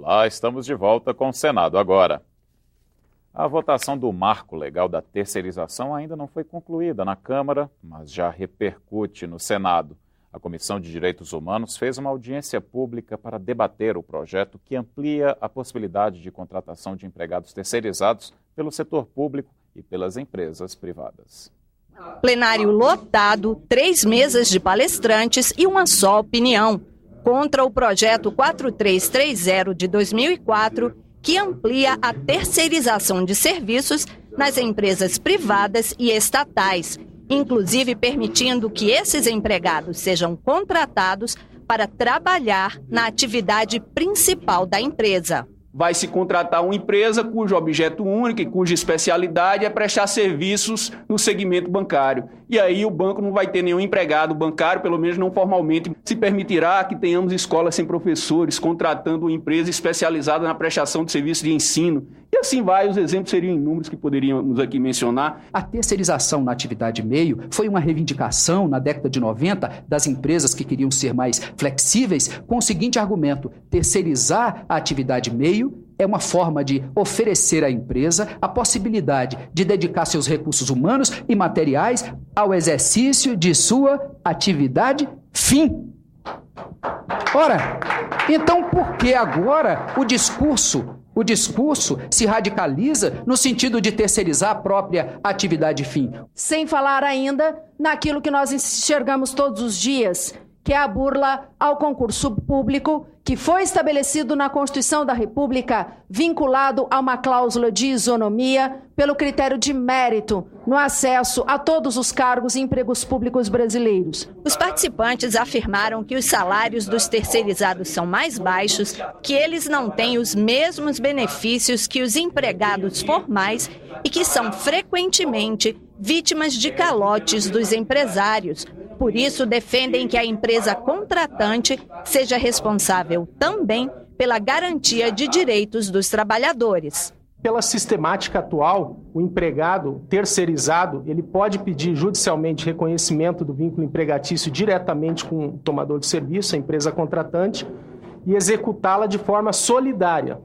Olá, estamos de volta com o Senado agora. A votação do marco legal da terceirização ainda não foi concluída na Câmara, mas já repercute no Senado. A Comissão de Direitos Humanos fez uma audiência pública para debater o projeto que amplia a possibilidade de contratação de empregados terceirizados pelo setor público e pelas empresas privadas. Plenário lotado, 3 mesas de palestrantes e uma só opinião contra o projeto 4330 de 2004, que amplia a terceirização de serviços nas empresas privadas e estatais, inclusive permitindo que esses empregados sejam contratados para trabalhar na atividade principal da empresa. Vai se contratar uma empresa cujo objeto único e cuja especialidade é prestar serviços no segmento bancário. E aí o banco não vai ter nenhum empregado bancário, pelo menos não formalmente. Se permitirá que tenhamos escolas sem professores, contratando uma empresa especializada na prestação de serviços de ensino. E assim vai, os exemplos seriam inúmeros que poderíamos aqui mencionar. A terceirização na atividade meio foi uma reivindicação na década de 90 das empresas que queriam ser mais flexíveis com o seguinte argumento: terceirizar a atividade meio é uma forma de oferecer à empresa a possibilidade de dedicar seus recursos humanos e materiais ao exercício de sua atividade fim. Ora, então por que agora o discurso se radicaliza no sentido de terceirizar a própria atividade fim? Sem falar ainda naquilo que nós enxergamos todos os dias, que é a burla ao concurso público, que foi estabelecido na Constituição da República, vinculado a uma cláusula de isonomia pelo critério de mérito no acesso a todos os cargos e empregos públicos brasileiros. Os participantes afirmaram que os salários dos terceirizados são mais baixos, que eles não têm os mesmos benefícios que os empregados formais e que são frequentemente vítimas de calotes dos empresários. Por isso, defendem que a empresa contratante seja responsável também pela garantia de direitos dos trabalhadores. Pela sistemática atual, o empregado terceirizado ele pode pedir judicialmente reconhecimento do vínculo empregatício diretamente com o tomador de serviço, a empresa contratante, e executá-la de forma solidária.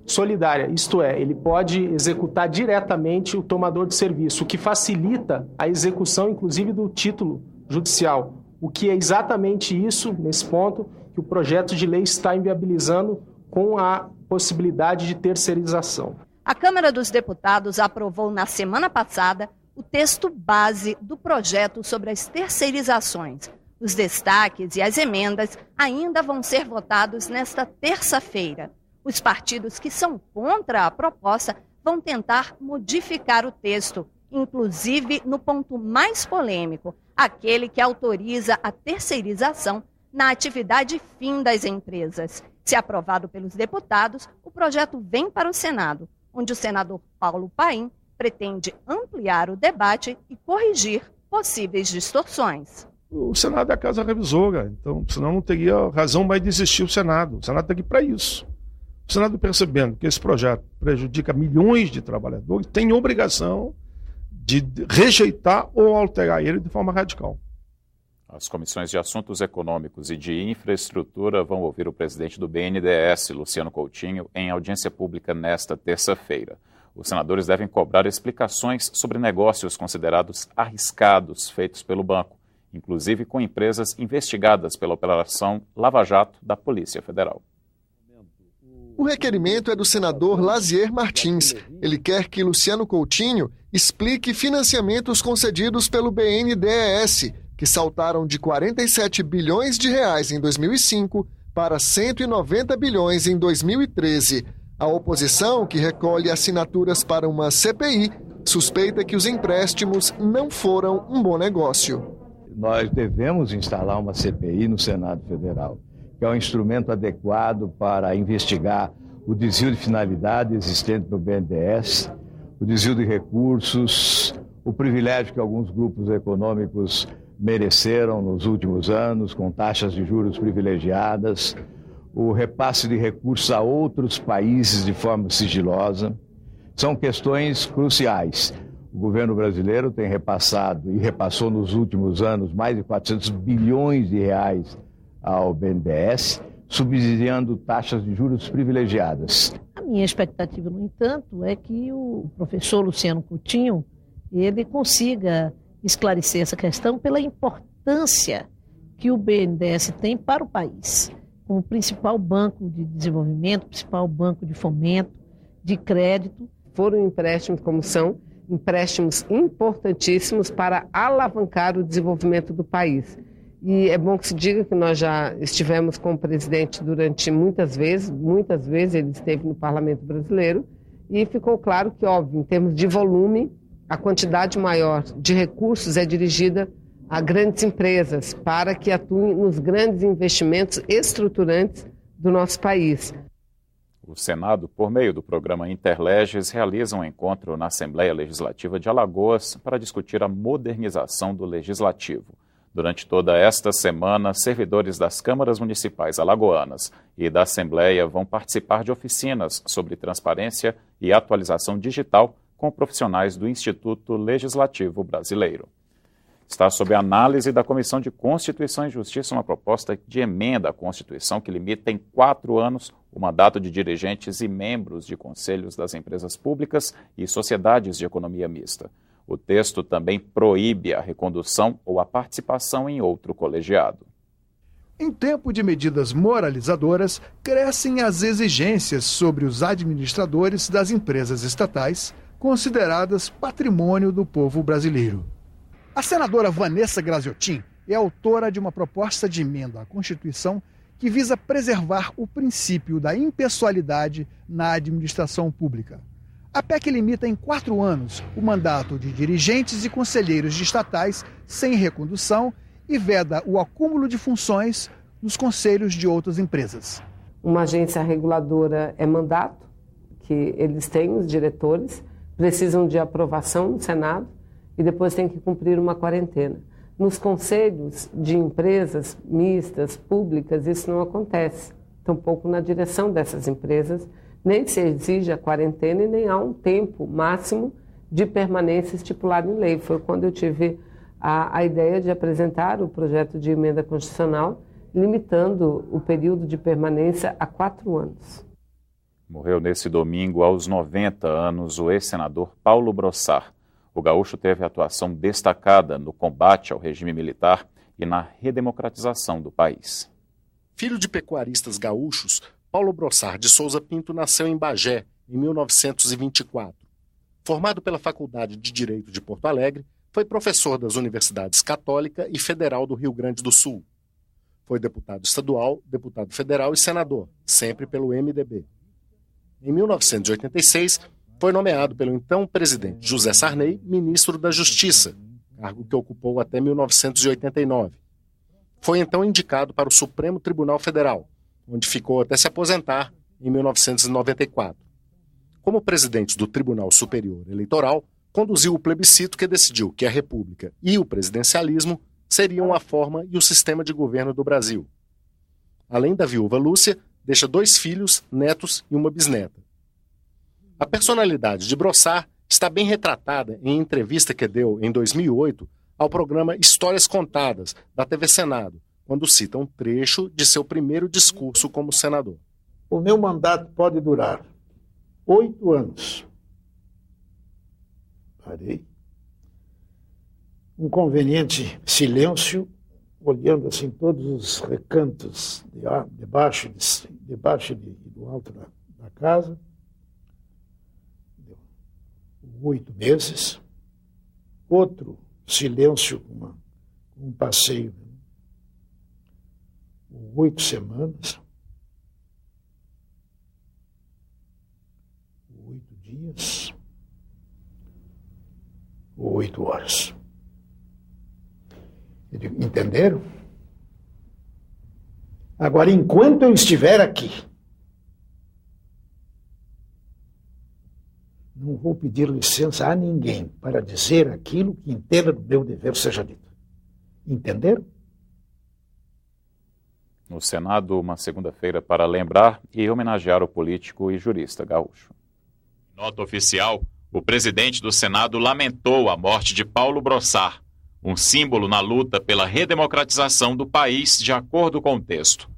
Solidária, isto é, ele pode executar diretamente o tomador de serviço, o que facilita a execução, inclusive, do título judicial, o que é exatamente isso, nesse ponto, que o projeto de lei está inviabilizando com a possibilidade de terceirização. A Câmara dos Deputados aprovou na semana passada o texto base do projeto sobre as terceirizações. Os destaques e as emendas ainda vão ser votados nesta terça-feira. Os partidos que são contra a proposta vão tentar modificar o texto, inclusive no ponto mais polêmico, aquele que autoriza a terceirização na atividade fim das empresas. Se aprovado pelos deputados, o projeto vem para o Senado, onde o senador Paulo Paim pretende ampliar o debate e corrigir possíveis distorções. O Senado é a casa revisora, então senão não teria razão mais de existir o Senado. O Senado está aqui para isso. O Senado, percebendo que esse projeto prejudica milhões de trabalhadores, tem obrigação de rejeitar ou alterar ele de forma radical. As comissões de Assuntos Econômicos e de Infraestrutura vão ouvir o presidente do BNDES, Luciano Coutinho, em audiência pública nesta terça-feira. Os senadores devem cobrar explicações sobre negócios considerados arriscados feitos pelo banco, inclusive com empresas investigadas pela Operação Lava Jato da Polícia Federal. O requerimento é do senador Lazier Martins. Ele quer que Luciano Coutinho explique financiamentos concedidos pelo BNDES, que saltaram de 47 bilhões de reais em 2005 para 190 bilhões em 2013. A oposição, que recolhe assinaturas para uma CPI, suspeita que os empréstimos não foram um bom negócio. Nós devemos instalar uma CPI no Senado Federal, que é um instrumento adequado para investigar o desvio de finalidade existente no BNDES, o desvio de recursos, o privilégio que alguns grupos econômicos mereceram nos últimos anos, com taxas de juros privilegiadas, o repasse de recursos a outros países de forma sigilosa. São questões cruciais. O governo brasileiro tem repassado e repassou nos últimos anos mais de 400 bilhões de reais ao BNDES, subsidiando taxas de juros privilegiadas. A minha expectativa, no entanto, é que o professor Luciano Coutinho ele consiga esclarecer essa questão pela importância que o BNDES tem para o país, como principal banco de desenvolvimento, principal banco de fomento, de crédito. Foram empréstimos, como são, empréstimos importantíssimos para alavancar o desenvolvimento do país. E é bom que se diga que nós já estivemos com o presidente durante muitas vezes ele esteve no Parlamento Brasileiro e ficou claro que, óbvio, em termos de volume, a quantidade maior de recursos é dirigida a grandes empresas para que atuem nos grandes investimentos estruturantes do nosso país. O Senado, por meio do programa Interleges, realiza um encontro na Assembleia Legislativa de Alagoas para discutir a modernização do Legislativo. Durante toda esta semana, servidores das câmaras municipais alagoanas e da Assembleia vão participar de oficinas sobre transparência e atualização digital com profissionais do Instituto Legislativo Brasileiro. Está sob análise da Comissão de Constituição e Justiça uma proposta de emenda à Constituição que limita em 4 anos o mandato de dirigentes e membros de conselhos das empresas públicas e sociedades de economia mista. O texto também proíbe a recondução ou a participação em outro colegiado. Em tempo de medidas moralizadoras, crescem as exigências sobre os administradores das empresas estatais, consideradas patrimônio do povo brasileiro. A senadora Vanessa Graziotin é autora de uma proposta de emenda à Constituição que visa preservar o princípio da impessoalidade na administração pública. A PEC limita em 4 anos o mandato de dirigentes e conselheiros de estatais sem recondução e veda o acúmulo de funções nos conselhos de outras empresas. Uma agência reguladora é mandato, que eles têm, os diretores, precisam de aprovação no Senado e depois tem que cumprir uma quarentena. Nos conselhos de empresas mistas, públicas, isso não acontece. Tampouco na direção dessas empresas, nem se exige a quarentena e nem há um tempo máximo de permanência estipulado em lei. Foi quando eu tive a ideia de apresentar o projeto de emenda constitucional, limitando o período de permanência a 4 anos. Morreu nesse domingo, aos 90 anos, o ex-senador Paulo Brossard. O gaúcho teve atuação destacada no combate ao regime militar e na redemocratização do país. Filho de pecuaristas gaúchos, Paulo Brossard de Souza Pinto nasceu em Bagé, em 1924. Formado pela Faculdade de Direito de Porto Alegre, foi professor das Universidades Católica e Federal do Rio Grande do Sul. Foi deputado estadual, deputado federal e senador, sempre pelo MDB. Em 1986, foi nomeado pelo então presidente José Sarney ministro da Justiça, cargo que ocupou até 1989. Foi então indicado para o Supremo Tribunal Federal, onde ficou até se aposentar em 1994. Como presidente do Tribunal Superior Eleitoral, conduziu o plebiscito que decidiu que a República e o presidencialismo seriam a forma e o sistema de governo do Brasil. Além da viúva Lúcia, deixa 2 filhos, netos e uma bisneta. A personalidade de Brossard está bem retratada em entrevista que deu em 2008 ao programa Histórias Contadas, da TV Senado, quando cita um trecho de seu primeiro discurso como senador. O meu mandato pode durar 8 anos. Parei. Um conveniente silêncio, olhando assim todos os recantos debaixo do alto da casa. 8 meses. Outro silêncio, um passeio. 8 semanas. 8 dias. 8 horas. Entenderam? Agora, enquanto eu estiver aqui, não vou pedir licença a ninguém para dizer aquilo que entenda do meu dever seja dito. Entenderam? No Senado, uma segunda-feira para lembrar e homenagear o político e jurista gaúcho. Nota oficial, o presidente do Senado lamentou a morte de Paulo Brossard. um símbolo na luta pela redemocratização do país, de acordo com o texto.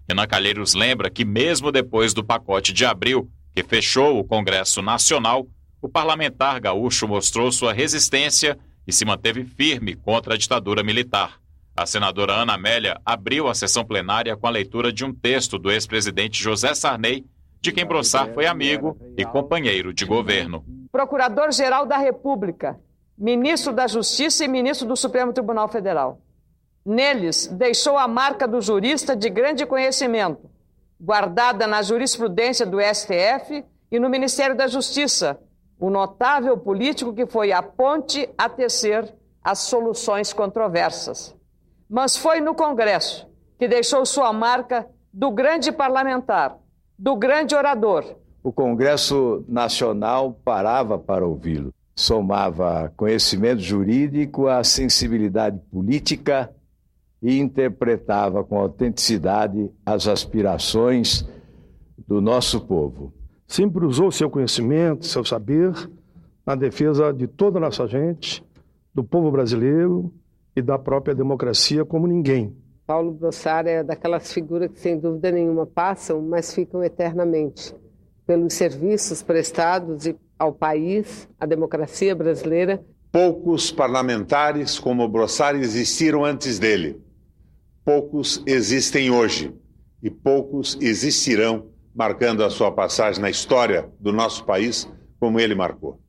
Renan Calheiros lembra que mesmo depois do pacote de abril, que fechou o Congresso Nacional, o parlamentar gaúcho mostrou sua resistência e se manteve firme contra a ditadura militar. A senadora Ana Amélia abriu a sessão plenária com a leitura de um texto do ex-presidente José Sarney, de quem Brossard foi amigo e companheiro de governo. Procurador-Geral da República, Ministro da Justiça e Ministro do Supremo Tribunal Federal. Neles, deixou a marca do jurista de grande conhecimento, guardada na jurisprudência do STF e no Ministério da Justiça, o notável político que foi a ponte a tecer as soluções controversas. Mas foi no Congresso que deixou sua marca do grande parlamentar, do grande orador. O Congresso Nacional parava para ouvi-lo. Somava conhecimento jurídico à sensibilidade política e interpretava com autenticidade as aspirações do nosso povo. Sempre usou seu conhecimento, seu saber, na defesa de toda a nossa gente, do povo brasileiro e da própria democracia como ninguém. Paulo Brossard é daquelas figuras que, sem dúvida nenhuma, passam, mas ficam eternamente, pelos serviços prestados ao país, à democracia brasileira. Poucos parlamentares como Brossard existiram antes dele. Poucos existem hoje e poucos existirão, marcando a sua passagem na história do nosso país como ele marcou.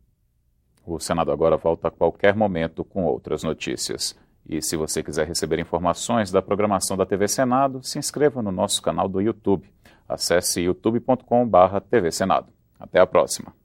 O Senado agora volta a qualquer momento com outras notícias. E se você quiser receber informações da programação da TV Senado, se inscreva no nosso canal do YouTube. Acesse youtube.com/TV Senado. Até a próxima.